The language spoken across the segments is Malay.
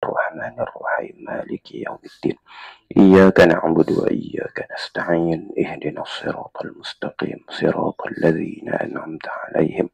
الرحمن الرحيم مالك يوم الدين إياك نعبد وإياك نستعين اهدنا الصراط المستقيم صراط الذين أنعمت عليهم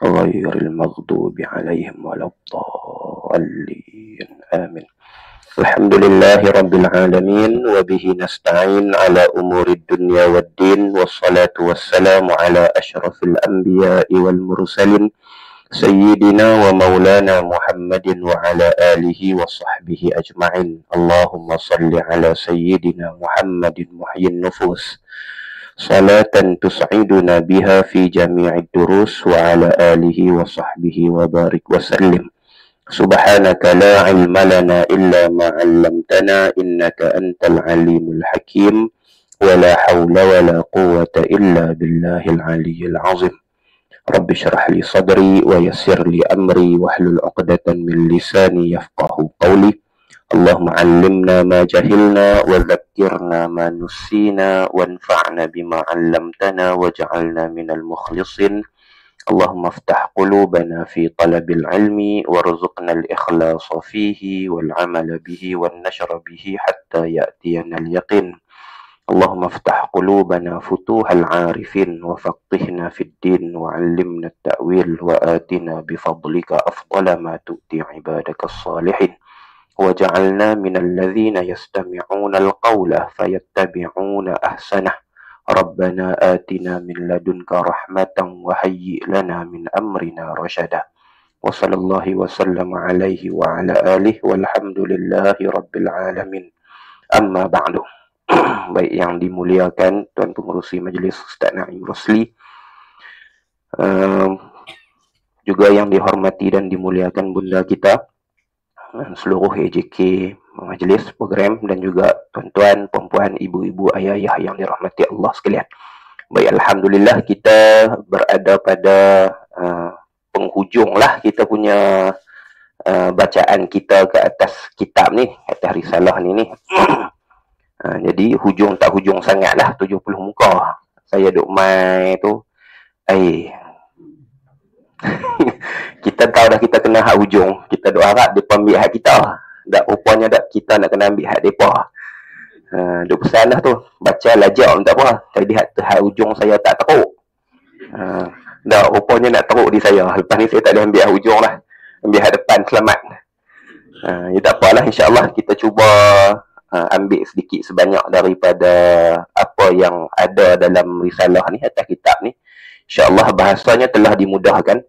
غير المغضوب عليهم ولا الضالين آمين. الحمد لله رب العالمين وبه نستعين على أمور الدنيا والدين والصلاة والسلام على أشرف الأنبياء والمرسلين سيدنا ومولانا محمد وعلى آله وصحبه أجمعين. اللهم صل على سيدنا محمد محيي النفوس صلاة تسعدنا بها في جميع الدروس وعلى آله وصحبه وبارك وسلم. سبحانك لا علم لنا إلا ما علمتنا إنك أنت العليم الحكيم ولا حول ولا قوة إلا بالله العلي العظيم. رب اشرح لي صدري ويسر لي أمري واحلل عقدة من لساني يفقه قولي. اللهم علمنا ما جهلنا وذكرنا ما نسينا وانفعنا بما علمتنا واجعلنا من المخلصين. اللهم افتح قلوبنا في طلب العلم وارزقنا الإخلاص فيه والعمل به والنشر به حتى يأتينا اليقين. اللهم افتح قلوبنا فتوح العارفين وفقهنا في الدين وعلمنا التأويل وآتنا بفضلك أفضل ما تؤتي عبادك الصالحين وجعلنا من الذين يستمعون القول فيتبعون أحسنه. ربنا آتنا من لدنك رحمة وهيئ لنا من أمرنا رشدا. وصلى الله وسلم عليه وعلى آله والحمد لله رب العالمين. Amma ba'du. Baik yang dimuliakan Tuan Pengerusi Majlis Ustaz Naim Rosli, juga yang dihormati dan dimuliakan Bunda kita, seluruh AJK Majlis Program dan juga tuan-tuan, puan-puan, ibu-ibu, ayah-ayah yang dirahmati Allah sekalian. Baik, Alhamdulillah kita berada pada penghujung lah kita punya bacaan kita ke atas kitab ni, atas risalah ni. Jadi hujung tak hujung sangat lah, 70 muka. Saya duk main tu, kita tahu dah kita kena hak hujung. Kita duk harap mereka ambil hak kita. Tak rupanya tak, kita nak kena ambil hak mereka. Duk pesan dah tu, baca lajak tak apa. Tadi hak hujung saya tak teruk. Tak rupanya nak teruk di saya. Lepas ni saya tak boleh ambil hak hujung lah. Ambil hak depan selamat. Ya tak apalah, insyaAllah kita cuba ambil sedikit sebanyak daripada apa yang ada dalam risalah ni, atas kitab ni. InsyaAllah bahasanya telah dimudahkan.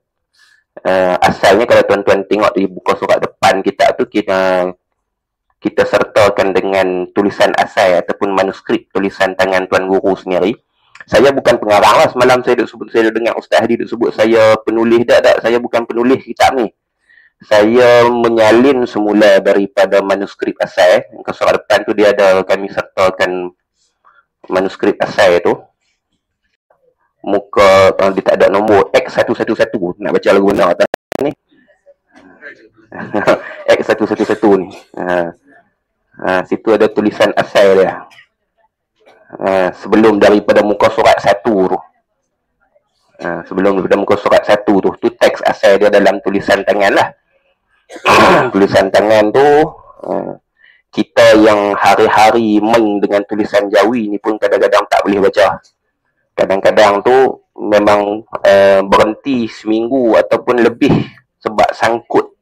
Asalnya kalau tuan-tuan tengok di buku surat depan kitab tu, kita sertakan dengan tulisan asal ataupun manuskrip tulisan tangan Tuan Guru sendiri. Saya bukan pengarang lah. Semalam saya dengar Ustaz Hadi duk sebut saya penulis. Tak, saya bukan penulis kitab ni. Saya menyalin semula daripada manuskrip asal. Ke surat depan tu dia ada, kami sertakan manuskrip asal tu. Muka dia tak ada nombor X111. Nak baca lagu mana atas ni? X111 ni. Situ ada tulisan asal dia. Sebelum daripada muka surat 1 tu. Sebelum daripada muka surat 1 tu teks asal dia dalam tulisan tangan lah. Tulisan tangan tu, kita yang hari-hari main dengan tulisan Jawi ni pun kadang-kadang tak boleh baca. Kadang-kadang tu memang berhenti seminggu ataupun lebih sebab sangkut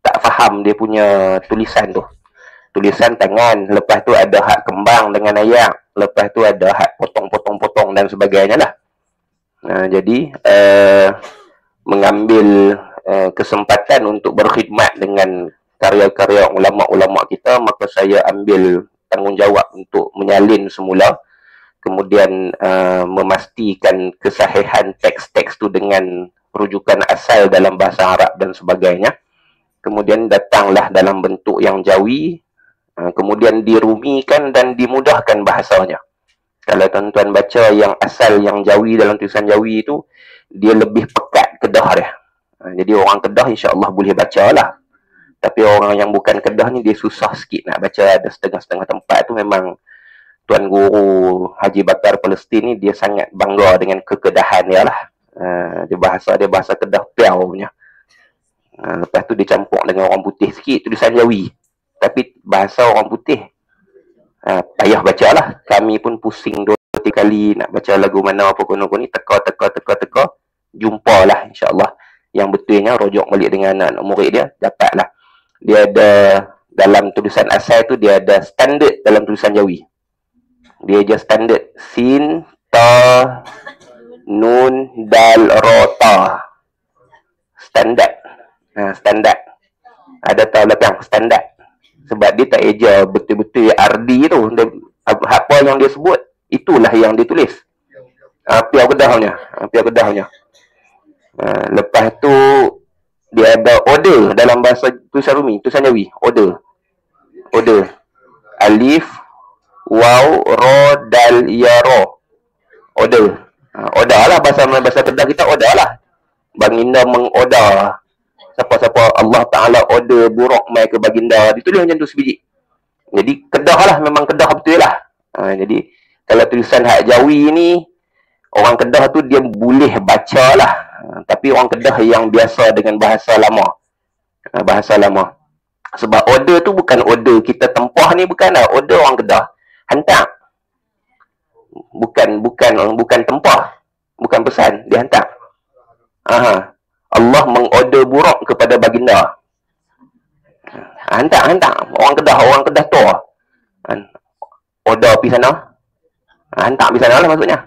tak faham dia punya tulisan tu. Tulisan tangan, lepas tu ada hak kembang dengan ayat, lepas tu ada hak potong-potong-potong dan sebagainya lah. Jadi mengambil kesempatan untuk berkhidmat dengan karya-karya ulama-ulama kita, maka saya ambil tanggungjawab untuk menyalin semula, kemudian memastikan kesahihan teks-teks tu dengan rujukan asal dalam bahasa Arab dan sebagainya. Kemudian datanglah dalam bentuk yang Jawi, kemudian dirumikan dan dimudahkan bahasanya. Kalau tuan-tuan baca yang asal yang Jawi dalam tulisan Jawi itu, dia lebih pekat Kedah dia. Jadi orang Kedah insya-Allah boleh baca lah. Tapi orang yang bukan Kedah ni dia susah sikit nak baca. Ada setengah-setengah tempat tu memang Tuan Guru Haji Bakar Palestin ni dia sangat bangga dengan kekedahan dia lah. Dia bahasa Kedah piau punya. Lepas tu dia campur dengan orang putih sikit tulisan Jawi. Tapi bahasa orang putih, payah baca lah. Kami pun pusing 2-3 kali nak baca lagu mana apa kono ni, teka, jumpalah insyaAllah yang betulnya, rujuk balik dengan anak murid dia, dapatlah. Dia ada dalam tulisan asal tu, dia ada standard dalam tulisan Jawi. Dia je standard sin, ta, nun, dal, ro, ta. Standard. Standard. Ada tahu belakang standard. Sebab dia tak eja betul-betul ardi tu. Apa yang dia sebut, itulah yang dia tulis. Piau kedahnya. Lepas tu dia ada order dalam bahasa tulisan Rumi, tulisan Jawi, order. Alif, waw, ro, dal, ya, ro. Order. Order lah bahasa Kedah kita, order lah. Baginda mengorder. Siapa-siapa Allah Ta'ala order buruk mai ke baginda, ditulis macam tu sebiji. Jadi Kedah lah, memang Kedah betul lah. Jadi kalau tulisan hak Jawi ni, orang Kedah tu dia boleh baca lah. Tapi orang Kedah yang biasa dengan bahasa lama. Sebab order tu bukan order kita tempah ni, bukan lah. Order orang Kedah hantar. Bukan tempah. Bukan pesan, dia hantar. Allah mengorder buruk kepada baginda. Hantar. Orang Kedah tu. Order pergi sana. Hantar pergi sana lah maksudnya.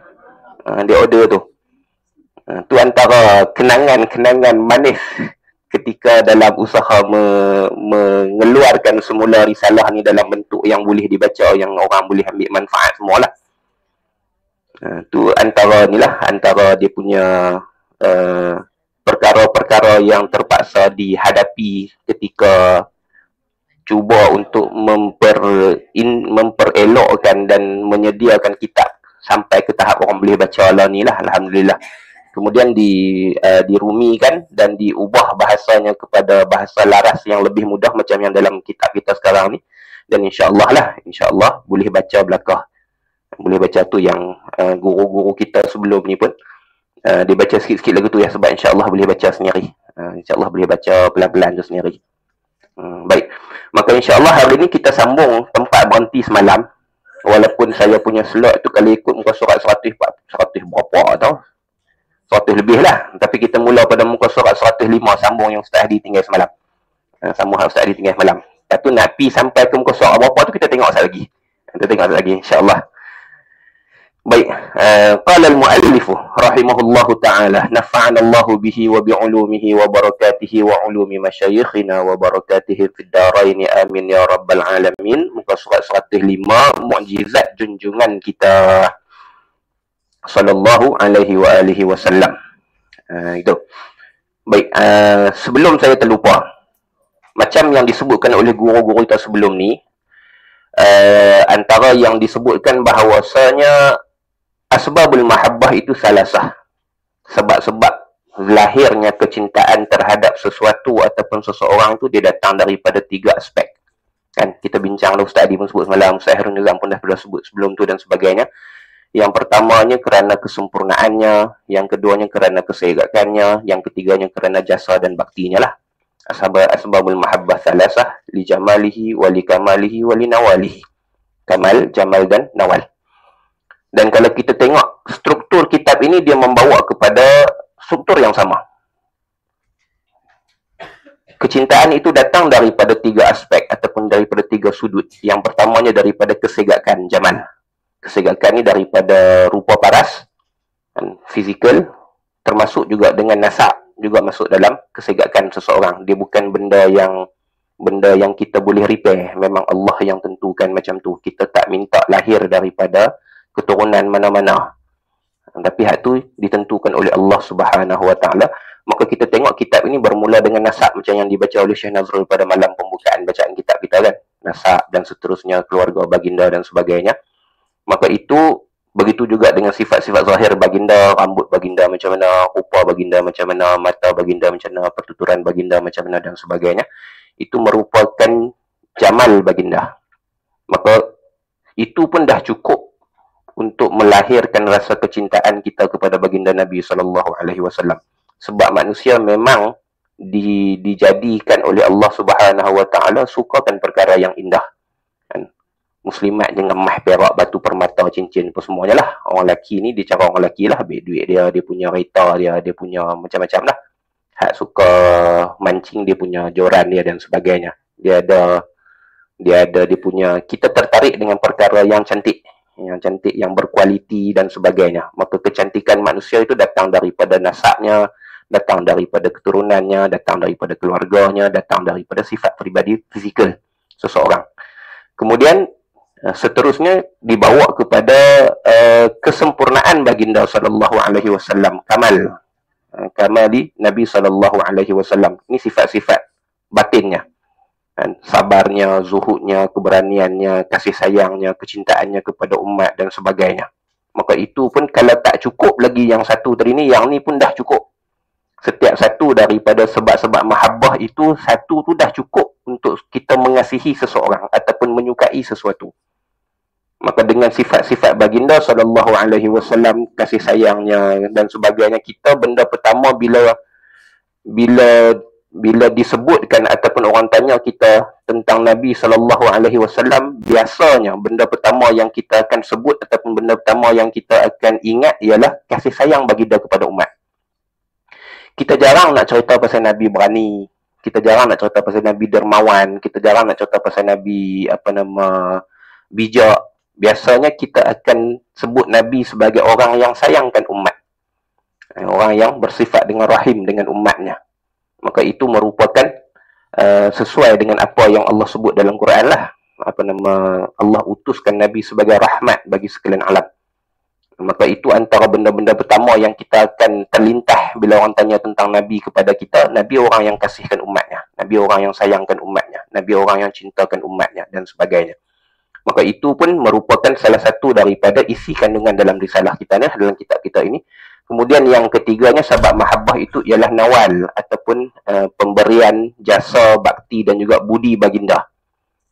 Dia order tu. Tu antara kenangan manis ketika dalam usaha mengeluarkan semula risalah ni dalam bentuk yang boleh dibaca, yang orang boleh ambil manfaat semualah. Tu antara dia punya perkara-perkara yang terpaksa dihadapi ketika cuba untuk memperelokkan dan menyediakan kitab sampai ke tahap orang boleh baca lah ni lah, alhamdulillah. Kemudian dirumikan dan diubah bahasanya kepada bahasa laras yang lebih mudah macam yang dalam kitab kita sekarang ni. Dan insya-Allah boleh baca belakang. Boleh baca tu yang guru-guru kita sebelum ni pun dia baca sikit-sikit lagu tu ya, sebab insya-Allah boleh baca sendiri. Insya-Allah boleh baca pelan-pelan tu sendiri. Baik. Maka insya-Allah hari ni kita sambung tempat berhenti semalam. Walaupun saya punya slot tu kalau ikut muka surat 100 berapa tau. 100 lebih lah. Tapi kita mula pada muka surat 105, sambung yang Ustaz Hadi tinggal semalam. Sambung yang Ustaz Hadi tinggal semalam. Lepas tu nak pergi sampai ke muka surat berapa tu kita tengok sekali lagi. InsyaAllah. Baik. Qala al-muallif rahimahullahu ta'ala, nafa'ana Allahu bihi wa bi'ulumihi wa barakatihi wa ulumi masyayikhina wa barakatihi fid daraini amin ya rabbal alamin. Muka surat 105, mukjizat junjungan kita sallallahu alaihi wa alihi wasallam. Itu. Baik, sebelum saya terlupa, macam yang disebutkan oleh guru-guru kita sebelum ni, antara yang disebutkan bahawasanya asbabul mahabbah itu salasah. Sebab-sebab lahirnya kecintaan terhadap sesuatu ataupun seseorang tu dia datang daripada 3 aspek. Kan kita bincang lah, Ustaz Adi pun sebut semalam, Ustaz Harun Nizam pun dah sebut sebelum tu dan sebagainya. Yang pertamanya kerana kesempurnaannya, yang keduanya kerana kesegakannya, yang ketiganya kerana jasa dan baktinya lah. Asbabul mahabbah salasah, li jamalihi, wali kamalihi, wali nawalihi. Kamal, jamal dan nawal. Dan kalau kita tengok struktur kitab ini, dia membawa kepada struktur yang sama. Kecintaan itu datang daripada 3 aspek ataupun daripada 3 sudut. Yang pertamanya daripada kesegakan, jamal. Kesegakan ni daripada rupa paras, fizikal, termasuk juga dengan nasab, juga masuk dalam kesegakan seseorang. Dia bukan benda yang kita boleh repair. Memang Allah yang tentukan macam tu. Kita tak minta lahir daripada keturunan mana-mana. Tapi hak tu ditentukan oleh Allah Subhanahu Wa Taala. Maka kita tengok kitab ini bermula dengan nasab macam yang dibaca oleh Syekh Nazrul pada malam pembukaan bacaan kitab kita kan. Nasab dan seterusnya, keluarga baginda dan sebagainya. Maka itu begitu juga dengan sifat-sifat zahir baginda, rambut baginda macam mana, rupa baginda macam mana, mata baginda macam mana, pertuturan baginda macam mana dan sebagainya. Itu merupakan jamal baginda. Maka itu pun dah cukup untuk melahirkan rasa kecintaan kita kepada baginda Nabi SAW. Sebab manusia memang dijadikan oleh Allah Subhanahu Wa Taala sukakan perkara yang indah. Kan? Muslimat dengan mah, perak, batu permata, cincin pun semuanya lah. Orang lelaki ni, dia cara orang lelaki lah, ambil duit dia, dia punya kereta dia punya macam-macam lah. Hak suka mancing, dia punya joran dia dan sebagainya. Dia punya, kita tertarik dengan perkara yang cantik, yang berkualiti dan sebagainya. Maka kecantikan manusia itu datang daripada nasabnya, datang daripada keturunannya, datang daripada keluarganya, datang daripada sifat peribadi fizikal seseorang. Kemudian seterusnya dibawa kepada kesempurnaan baginda sallallahu alaihi wasallam, kamali Nabi sallallahu alaihi wasallam. Ini sifat-sifat batinnya. Sabarnya, zuhudnya, keberaniannya, kasih sayangnya, kecintaannya kepada umat dan sebagainya. Maka itu pun kalau tak cukup lagi yang satu tadi ni, yang ni pun dah cukup. Setiap satu daripada sebab-sebab mahabbah itu, satu tu dah cukup untuk kita mengasihi seseorang ataupun menyukai sesuatu. Maka dengan sifat-sifat baginda sallallahu alaihi wasallam, kasih sayangnya dan sebagainya, kita benda pertama bila disebutkan ataupun orang tanya kita tentang Nabi sallallahu alaihi wasallam, biasanya benda pertama yang kita akan sebut ataupun benda pertama yang kita akan ingat ialah kasih sayang baginda kepada umat. Kita jarang nak cerita pasal Nabi berani, kita jarang nak cerita pasal Nabi dermawan, kita jarang nak cerita pasal Nabi bijak. Biasanya kita akan sebut Nabi sebagai orang yang sayangkan umat, orang yang bersifat dengan rahim dengan umatnya. Maka itu merupakan sesuai dengan apa yang Allah sebut dalam Quran lah. Allah utuskan Nabi sebagai rahmat bagi sekalian alam. Maka itu antara benda-benda pertama yang kita akan terlintah bila orang tanya tentang Nabi kepada kita. Nabi orang yang kasihkan umatnya, Nabi orang yang sayangkan umatnya, Nabi orang yang cintakan umatnya dan sebagainya. Maka itu pun merupakan salah satu daripada isi kandungan dalam risalah kita ni, dalam kitab kita ini. Kemudian yang ketiganya, sebab mahabbah itu ialah nawal ataupun pemberian jasa, bakti dan juga budi baginda.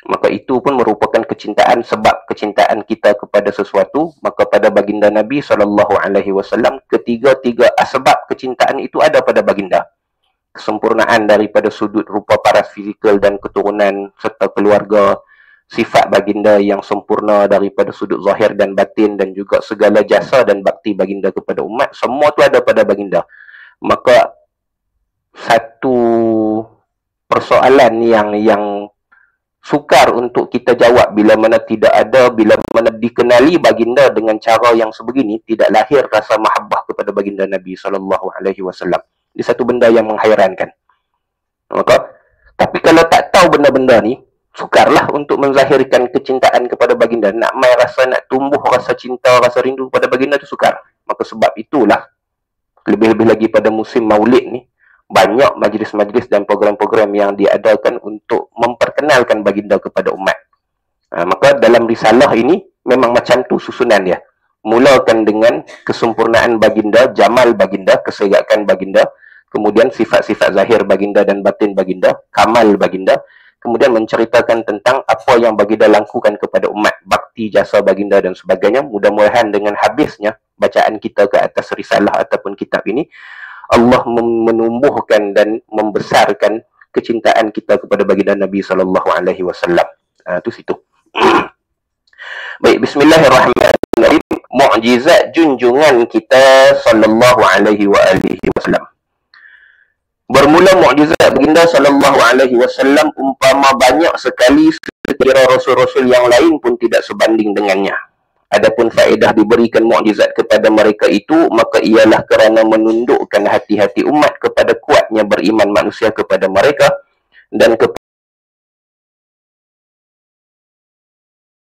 Maka itu pun merupakan kecintaan, sebab kecintaan kita kepada sesuatu. Maka pada baginda Nabi SAW, ketiga-tiga asbab kecintaan itu ada pada baginda. Kesempurnaan daripada sudut rupa paras fizikal dan keturunan serta keluarga, sifat baginda yang sempurna daripada sudut zahir dan batin, dan juga segala jasa dan bakti baginda kepada umat, semua tu ada pada baginda. Maka satu persoalan yang sukar untuk kita jawab bila mana dikenali baginda dengan cara yang sebegini, tidak lahir rasa mahabbah kepada baginda Nabi SAW. Ini satu benda yang menghairankan. Maka, tapi kalau tak tahu benda-benda ni, sukarlah untuk menzahirkan kecintaan kepada baginda. Nak tumbuh rasa cinta, rasa rindu pada baginda itu sukar. Maka sebab itulah, lebih-lebih lagi pada musim maulid ni, banyak majlis-majlis dan program-program yang diadakan untuk memperkenalkan baginda kepada umat. Maka dalam risalah ini, memang macam tu susunan dia. Mulakan dengan kesempurnaan baginda, jamal baginda, keserakan baginda, kemudian sifat-sifat zahir baginda dan batin baginda, kamal baginda, kemudian menceritakan tentang apa yang baginda lakukan kepada umat, bakti, jasa baginda dan sebagainya. Mudah-mudahan dengan habisnya bacaan kita ke atas risalah ataupun kitab ini, Allah menumbuhkan dan membesarkan kecintaan kita kepada baginda Nabi SAW. Itu situ. Baik, bismillahirrahmanirrahim. Mukjizat junjungan kita sallallahu alaihi wasallam. Bermula mukjizat baginda sallallahu alaihi wasallam umpama banyak sekali, sekira rasul-rasul yang lain pun tidak sebanding dengannya. Adapun faedah diberikan mukjizat kepada mereka itu, maka ialah kerana menundukkan hati-hati umat kepada kuatnya beriman manusia kepada mereka dan kepada